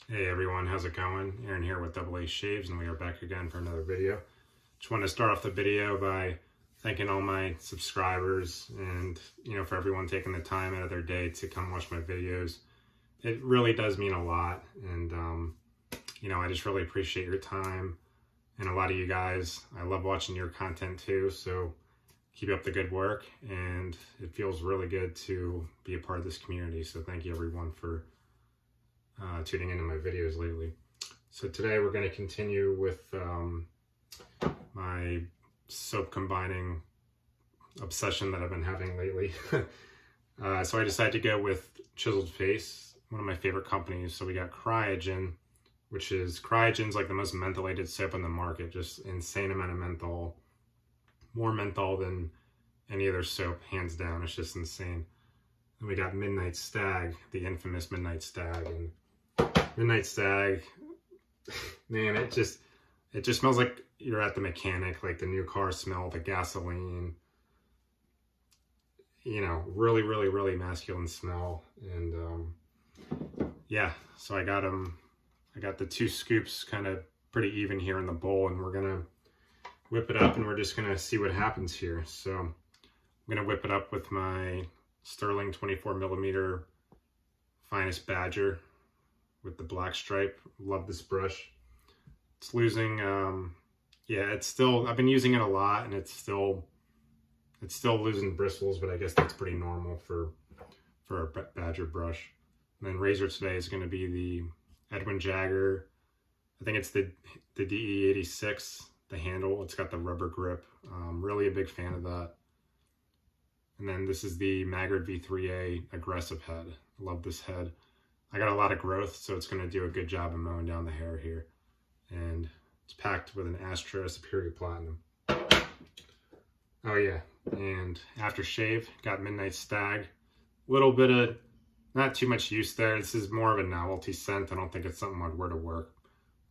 Hey everyone, how's it going? Aaron here with Double A Shaves, and we are back again for another video. Just want to start off the video by thanking all my subscribers and, for everyone taking the time out of their day to come watch my videos. It really does mean a lot, and, I just really appreciate your time. And a lot of you guys, I love watching your content too, so keep up the good work, and it feels really good to be a part of this community. So thank you everyone for tuning into my videos lately. So today we're going to continue with my soap combining obsession that I've been having lately. So I decided to go with Chiseled Face, one of my favorite companies. So we got Cryogen's like the most mentholated soap on the market, just insane amount of menthol, more menthol than any other soap, hands down. It's just insane. And we got Midnight Stag, the infamous Midnight Stag, and Midnight Stag, man, it just smells like you're at the mechanic, like the new car smell, the gasoline, really, really, really masculine smell. And yeah, so I got the 2 scoops kind of pretty even here in the bowl, and we're gonna whip it up and we're just gonna see what happens here. So I'm gonna whip it up with my Sterling 24mm Finest Badger with the black stripe. Love this brush. It's losing, I've been using it a lot, and it's still losing bristles, but I guess that's pretty normal for a Badger brush. And then razor today is going to be the Edwin Jagger. I think it's the DE86, the handle. It's got the rubber grip. Really a big fan of that. And then this is the Maggard V3A aggressive head. Love this head. I got a lot of growth, so it's going to do a good job of mowing down the hair here. And it's packed with an Astra Superior Platinum. Oh yeah, and after shave, got Midnight Stag. A little bit of, not too much use there. This is more of a novelty scent. I don't think it's something I'd wear to work.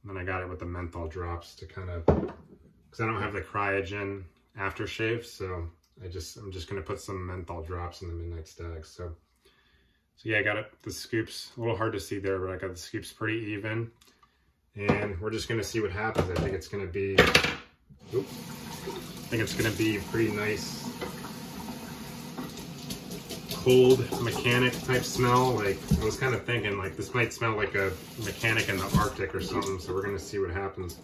And then I got it with the menthol drops to kind of, because I don't have the Cryogen aftershave, so I'm just going to put some menthol drops in the Midnight Stag. So yeah, I got it, the scoops, a little hard to see there, but I got the scoops pretty even. And we're just gonna see what happens. I think it's gonna be, pretty nice, cold mechanic type smell. Like, I was kind of thinking, like, this might smell like a mechanic in the Arctic or something, so we're gonna see what happens.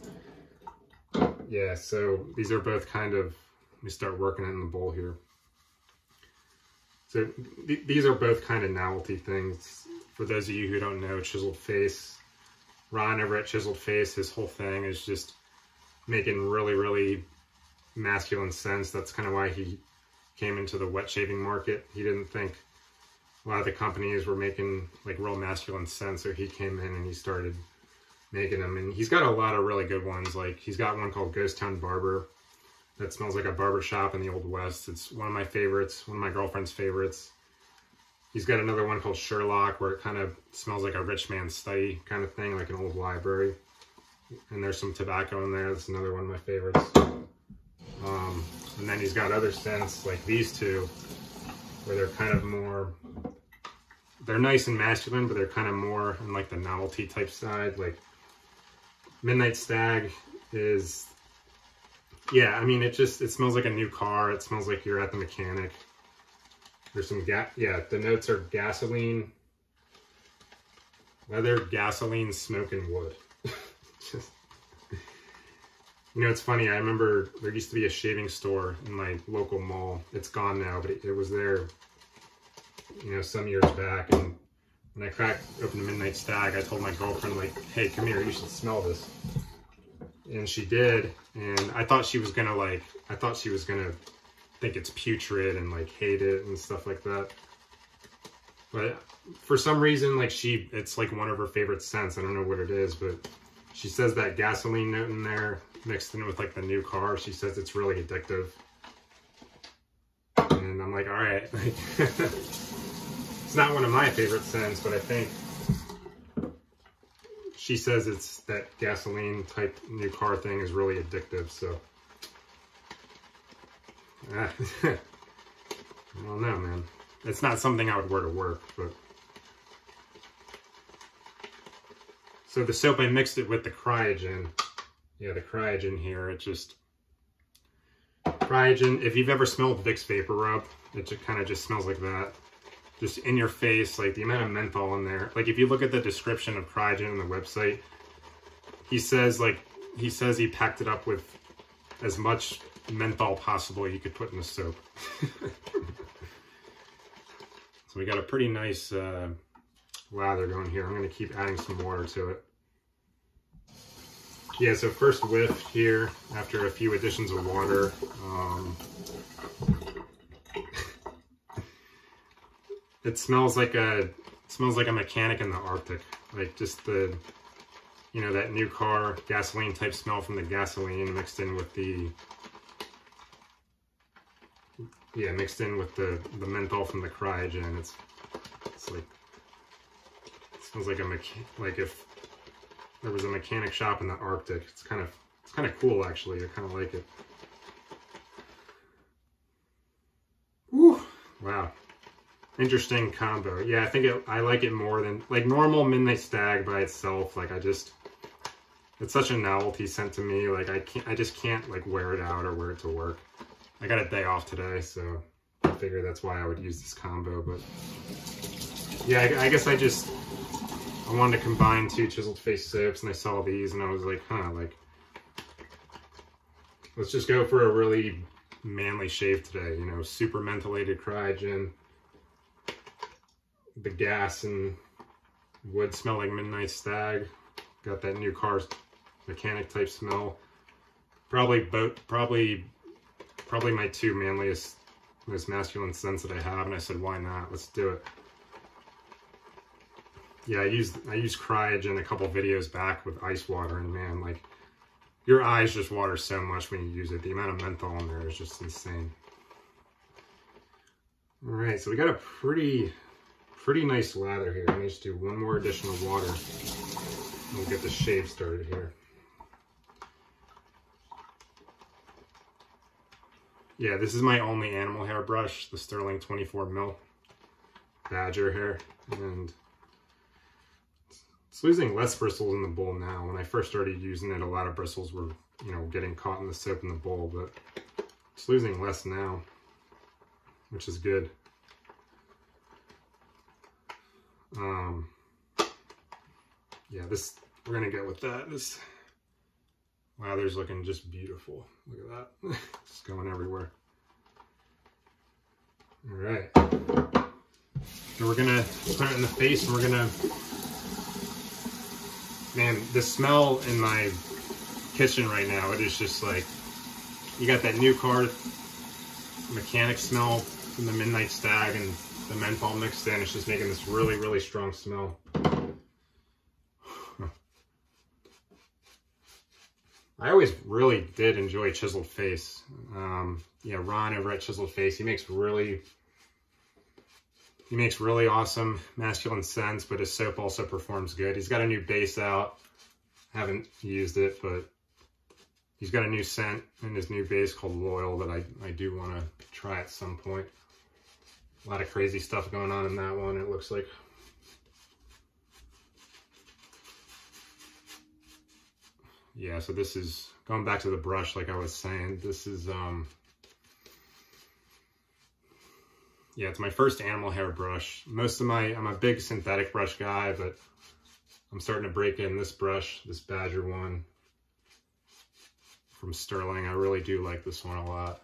Yeah, so these are both kind of, let me start working it in the bowl here. So these are both kind of novelty things. For those of you who don't know, Chiseled Face, Ron over at Chiseled Face, his whole thing is just making really, really masculine scents. That's kind of why he came into the wet shaving market. He didn't think a lot of the companies were making like real masculine scents, so he came in and he started making them. And he's got a lot of really good ones. Like, he's got one called Ghost Town Barber that smells like a barber shop in the Old West. It's one of my favorites, one of my girlfriend's favorites. He's got another one called Sherlock, where it kind of smells like a rich man's study kind of thing, like an old library. And there's some tobacco in there. That's another one of my favorites. And then he's got other scents like these two, where they're kind of more, they're nice and masculine, but they're kind of more in like the novelty type side. Like Midnight Stag is, yeah, I mean, it smells like a new car. It smells like you're at the mechanic. There's some the notes are gasoline, leather, gasoline, smoke, and wood. It's funny. I remember there used to be a shaving store in my local mall. It's gone now, but it was there, some years back. And when I cracked open the Midnight Stag, I told my girlfriend, like, hey, come here, you should smell this. And she did, and I thought she was gonna think it's putrid and like hate it and stuff like that. But for some reason, like, it's like one of her favorite scents. I don't know what it is, but she says that gasoline note in there mixed in with like the new car, she says it's really addictive. And I'm like, all right. It's not one of my favorite scents, but I think she says it's that gasoline type new car thing is really addictive. So I don't know, man. It's not something I would wear to work, but So the soap, I mixed it with the Cryogen. Yeah, the Cryogen here, it just... Cryogen, if you've ever smelled Vicks Vapor Rub, it just kind of just smells like that. Just in your face, like the amount of menthol in there. Like if you look at the description of Cryogen on the website, he says he packed it up with as much menthol possible you could put in the soap. So we got a pretty nice lather going here. I'm going to keep adding some water to it. Yeah, so first whiff here after a few additions of water. It smells like a mechanic in the Arctic. Like just the, you know, that new car gasoline type smell from the gasoline mixed in with the menthol from the Cryogen. It's like, it smells like like if there was a mechanic shop in the Arctic. It's kind of cool actually. I kind of like it. Woo! Wow. Interesting combo. Yeah, I think I like it more than like normal Midnight Stag by itself. Like it's such a novelty scent to me. Like I just can't like wear it out or wear it to work. I got a day off today, so I figured that's why I would use this combo. But yeah, I guess I wanted to combine two Chiseled Face soaps, and I saw these, and I was like, huh, like let's just go for a really manly shave today. You know, super mentholated Cryogen. The gas and wood smelling Midnight Stag. Got that new car's mechanic type smell. Probably my two manliest, most masculine scents that I have, and I said, why not? Let's do it. Yeah, I used Cryogen a couple videos back with ice water, and man, like your eyes just water so much when you use it. The amount of menthol in there is just insane. All right, so we got a pretty nice lather here. Let me just do one more addition of water, and we'll get the shave started here. Yeah, this is my only animal hair brush, the Sterling 24 mil Badger hair, and it's losing less bristles in the bowl now. When I first started using it, a lot of bristles were, you know, getting caught in the soap in the bowl, but it's losing less now, which is good. Yeah, we're gonna go with that. This lather's looking just beautiful. Look at that. It's going everywhere. All right. So we're gonna put it in the face, and we're gonna, man, the smell in my kitchen right now, it is just like, you got that new car mechanic smell from the Midnight Stag and the menthol mixed in. It's just making this really, really strong smell. I always really did enjoy Chiseled Face. Yeah, Ron over at Chiseled Face, he makes really awesome masculine scents, but his soap also performs good. He's got a new base out. Haven't used it, but he's got a new scent in his new base called Loyal that I do want to try at some point. A lot of crazy stuff going on in that one, it looks like. Yeah, so this is, going back to the brush like I was saying, this is, yeah, it's my first animal hair brush. I'm a big synthetic brush guy, but I'm starting to break in this brush, this Badger one from Sterling. I really do like this one a lot.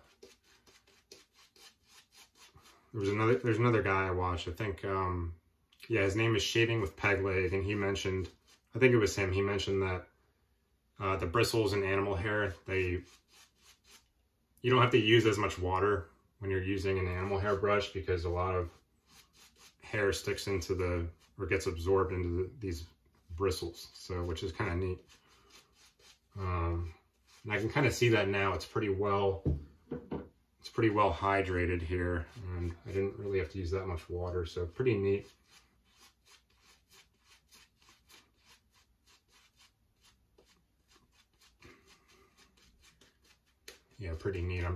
There's another guy I watched, I think, yeah, his name is Shaving with Peg Leg, and he mentioned, I think it was him, he mentioned that the bristles in animal hair, you don't have to use as much water when you're using an animal hair brush, because a lot of hair sticks into or gets absorbed into these bristles, so, which is kind of neat. And I can kind of see that now. It's pretty well hydrated here, and I didn't really have to use that much water, so pretty neat. Yeah, pretty neat. I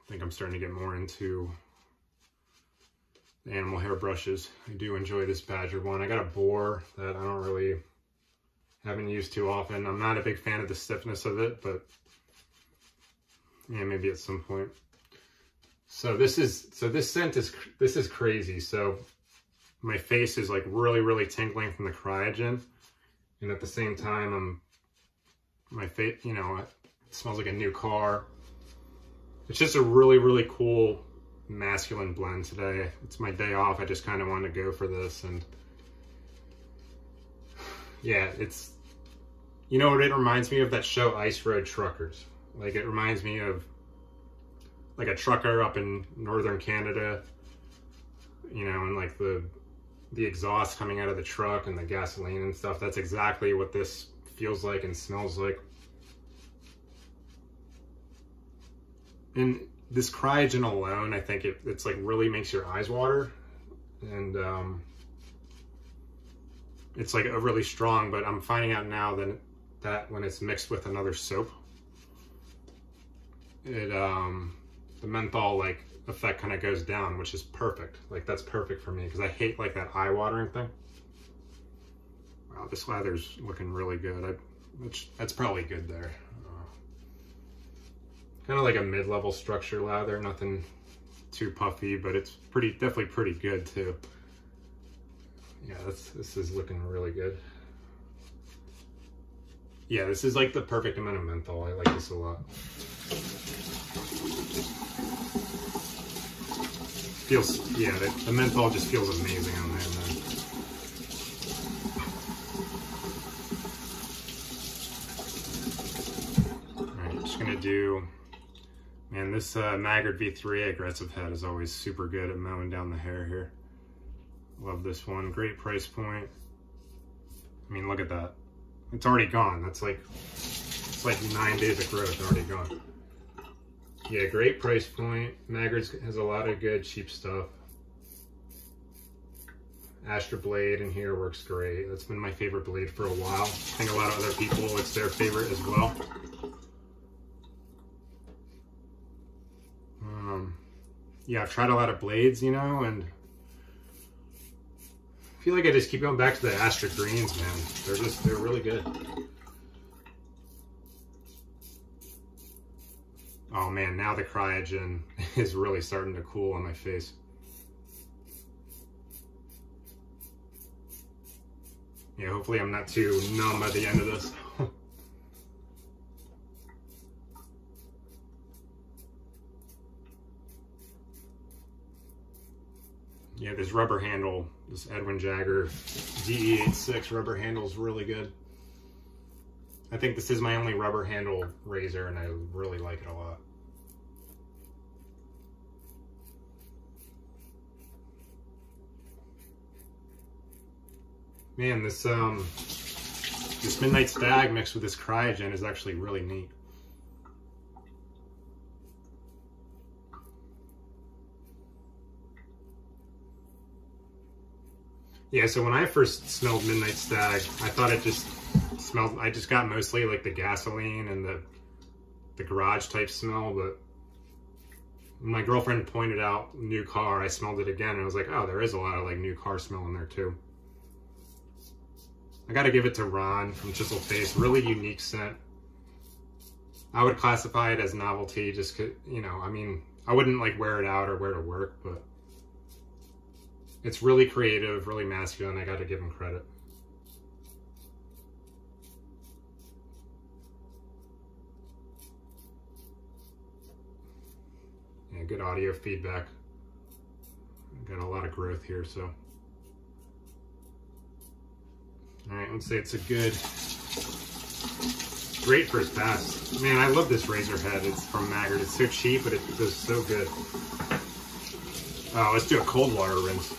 think I'm starting to get more into the animal hair brushes. I do enjoy this Badger one. I got a boar that I haven't used too often. I'm not a big fan of the stiffness of it, but yeah, maybe at some point. So this scent is crazy. So my face is like really tingling from the Cryogen, and at the same time my face, you know, it smells like a new car. It's just a really cool masculine blend today. It's my day off. I just kind of wanted to go for this, and yeah, it's, you know what it reminds me of? That show Ice Road Truckers. Like, it reminds me of like a trucker up in northern Canada, you know, and like the exhaust coming out of the truck and the gasoline and stuff. That's exactly what this feels like and smells like. And this Cryogen alone, I think it's like really makes your eyes water, and it's like overly strong. But I'm finding out now that when it's mixed with another soap, the menthol like effect kind of goes down, which is perfect. Like, that's perfect for me because I hate like that eye watering thing. Wow, this lather's looking really good. That's probably good there. Kind of like a mid-level structure lather, nothing too puffy, but it's definitely pretty good too. Yeah, this is looking really good. Yeah, this is like the perfect amount of menthol. I like this a lot. Feels, yeah, the menthol just feels amazing on there, man. Alright, just gonna do, man, this Maggard V3 aggressive head is always super good at mowing down the hair here. Love this one, great price point. I mean, look at that. It's already gone. That's like, it's like 9 days of growth already gone. Yeah, great price point. Maggard's has a lot of good cheap stuff. Astra blade in here works great. That's been my favorite blade for a while. I think a lot of other people, it's their favorite as well. Yeah, I've tried a lot of blades, you know, and I feel like I just keep going back to the Astra greens, man. They're really good. Oh man, now the Cryogen is really starting to cool on my face. Yeah, hopefully I'm not too numb at the end of this. Yeah, this rubber handle, this Edwin Jagger DE86 rubber handle is really good. I think this is my only rubber handle razor, and I really like it a lot. Man, this Midnight Stag mixed with this Cryogen is actually really neat. Yeah, so when I first smelled Midnight Stag, I thought it just smelled, I just got mostly like the gasoline and the garage type smell, but when my girlfriend pointed out new car, I smelled it again and I was like, oh, there is a lot of like new car smell in there too. I gotta give it to Ron from Chiseled Face, really unique scent. I would classify it as novelty just 'cause, you know, I mean, I wouldn't like wear it out or wear it to work, but it's really creative, really masculine. I gotta give him credit. Yeah, good audio feedback. Got a lot of growth here, so. All right, let's say it's a good, great first pass. Man, I love this razor head. It's from Maggard. It's so cheap, but it does so good. Oh, let's do a cold water rinse.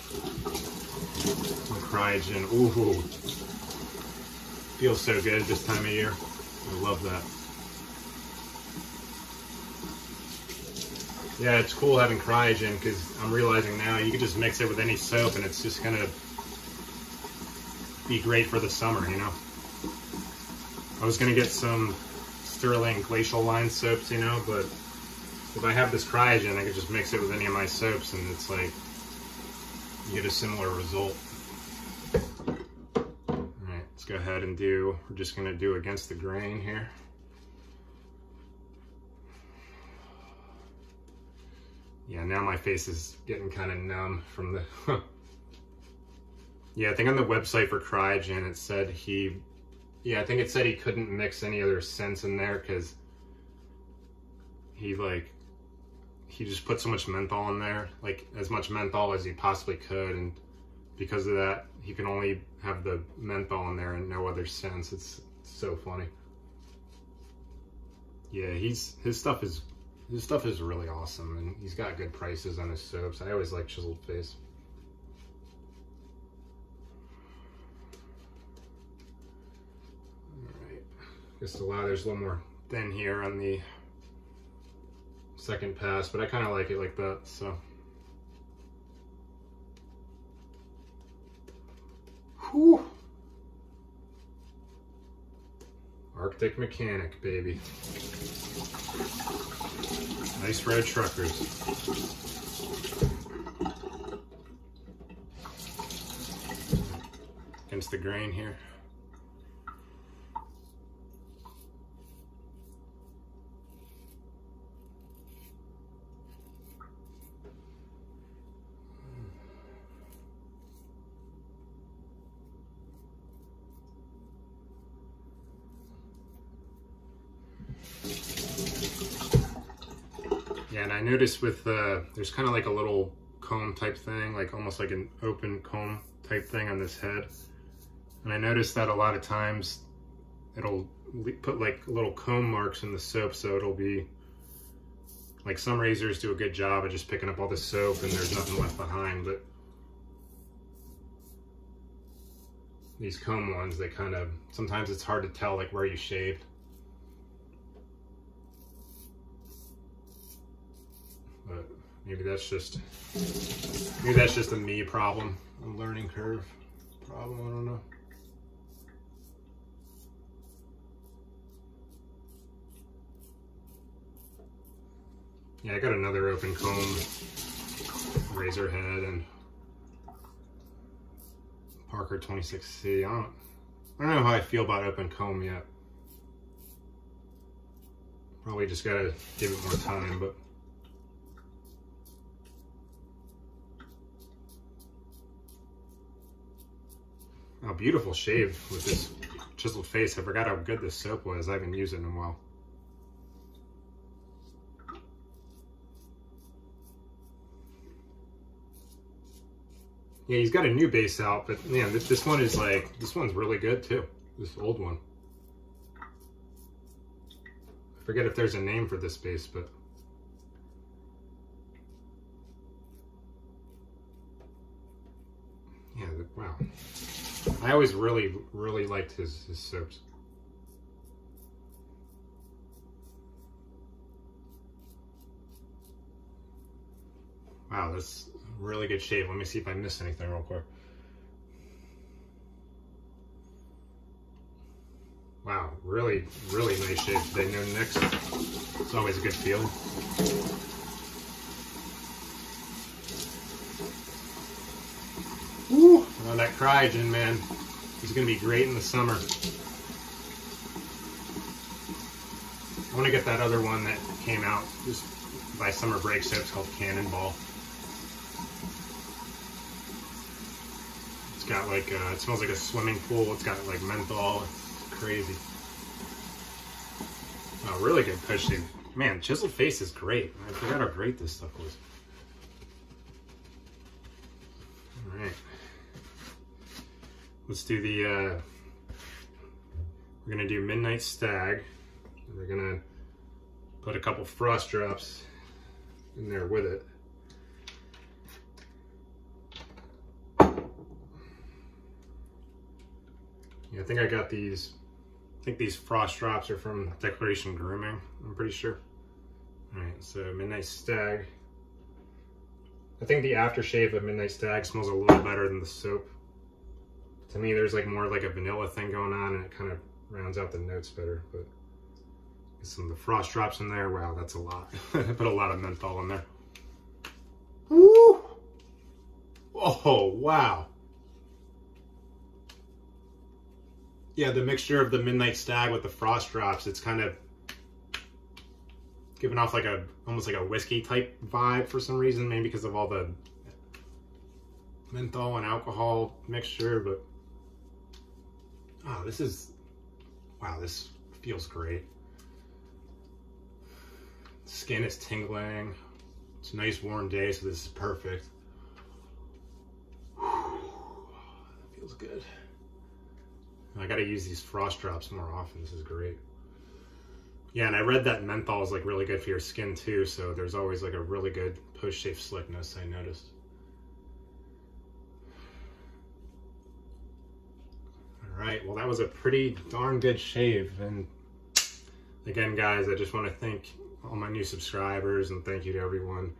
Cryogen. Ooh, feels so good this time of year. I love that. Yeah, it's cool having Cryogen because I'm realizing now you can just mix it with any soap and it's just gonna be great for the summer, you know. I was gonna get some Sterling Glacial line soaps, you know, but if I have this Cryogen, I could just mix it with any of my soaps and it's like you get a similar result. All right, let's go ahead and we're just gonna do against the grain here. Yeah, now my face is getting kind of numb from the, yeah, I think on the website for Cryogen, it said I think it said he couldn't mix any other scents in there because he just put so much menthol in there, like as much menthol as he possibly could, and because of that, he can only have the menthol in there and no other scents. It's so funny. Yeah, his stuff is really awesome, and he's got good prices on his soaps. I always like Chiseled Face. All right, there's a little more thin here on the second pass, but I kind of like it like that, so. Whew. Arctic Mechanic, baby. Nice red truckers. Against the grain here. Yeah, and I noticed with there's kind of like a little comb type thing, like almost like an open comb type thing on this head. And I noticed that a lot of times it'll put like little comb marks in the soap, so it'll be like some razors do a good job of just picking up all the soap and there's nothing left behind, but these comb ones, they kind of, sometimes it's hard to tell like where you shaved. But maybe that's just a me problem, a learning curve problem, I don't know. Yeah, I got another open comb razor head and Parker 26C. I don't know how I feel about open comb yet. Probably just gotta give it more time, but oh, beautiful shave with this Chiseled Face. I forgot how good this soap was. I haven't used it in a while. Yeah, he's got a new base out, but man, this one is like, this one's really good too. This old one. I forget if there's a name for this base, but yeah, wow. I always really liked his soaps. Wow, that's really good shave. Let me see if I missed anything real quick. Wow, really nice shave today. No nicks. It's always a good feeling. Woo! Oh, that Cryogen, man, is going to be great in the summer. I want to get that other one that came out just by summer break, so it's called Cannonball. It's got like, it smells like a swimming pool. It's got like menthol. It's crazy. Oh, really good pushing. Man, Chiseled Face is great. I forgot how great this stuff was. All right. Let's do the, we're gonna do Midnight Stag. And we're gonna put a couple frost drops in there with it. Yeah, I think I got these. I think these frost drops are from Declaration Grooming, I'm pretty sure. All right, so Midnight Stag. I think the aftershave of Midnight Stag smells a little better than the soap. To me, there's like more like a vanilla thing going on, and it kind of rounds out the notes better. But some of the frost drops in there, wow, that's a lot. I put a lot of menthol in there. Woo! Oh, wow. Yeah, the mixture of the Midnight Stag with the frost drops, it's kind of giving off like almost like a whiskey type vibe for some reason, maybe because of all the menthol and alcohol mixture, but oh, wow, this feels great. Skin is tingling. It's a nice warm day, so this is perfect. That feels good. I gotta use these frost drops more often. This is great. Yeah, and I read that menthol is like really good for your skin too, so there's always like a really good post-shave slickness, I noticed. All right, well that was a pretty darn good shave. And again, guys, I just want to thank all my new subscribers and thank you to everyone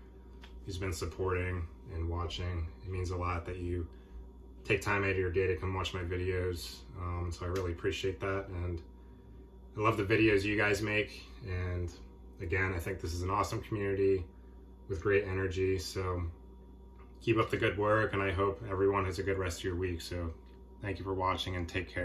who's been supporting and watching. It means a lot that you take time out of your day to come watch my videos. So I really appreciate that, and I love the videos you guys make. And again, I think this is an awesome community with great energy. So keep up the good work, and I hope everyone has a good rest of your week. So thank you for watching and take care.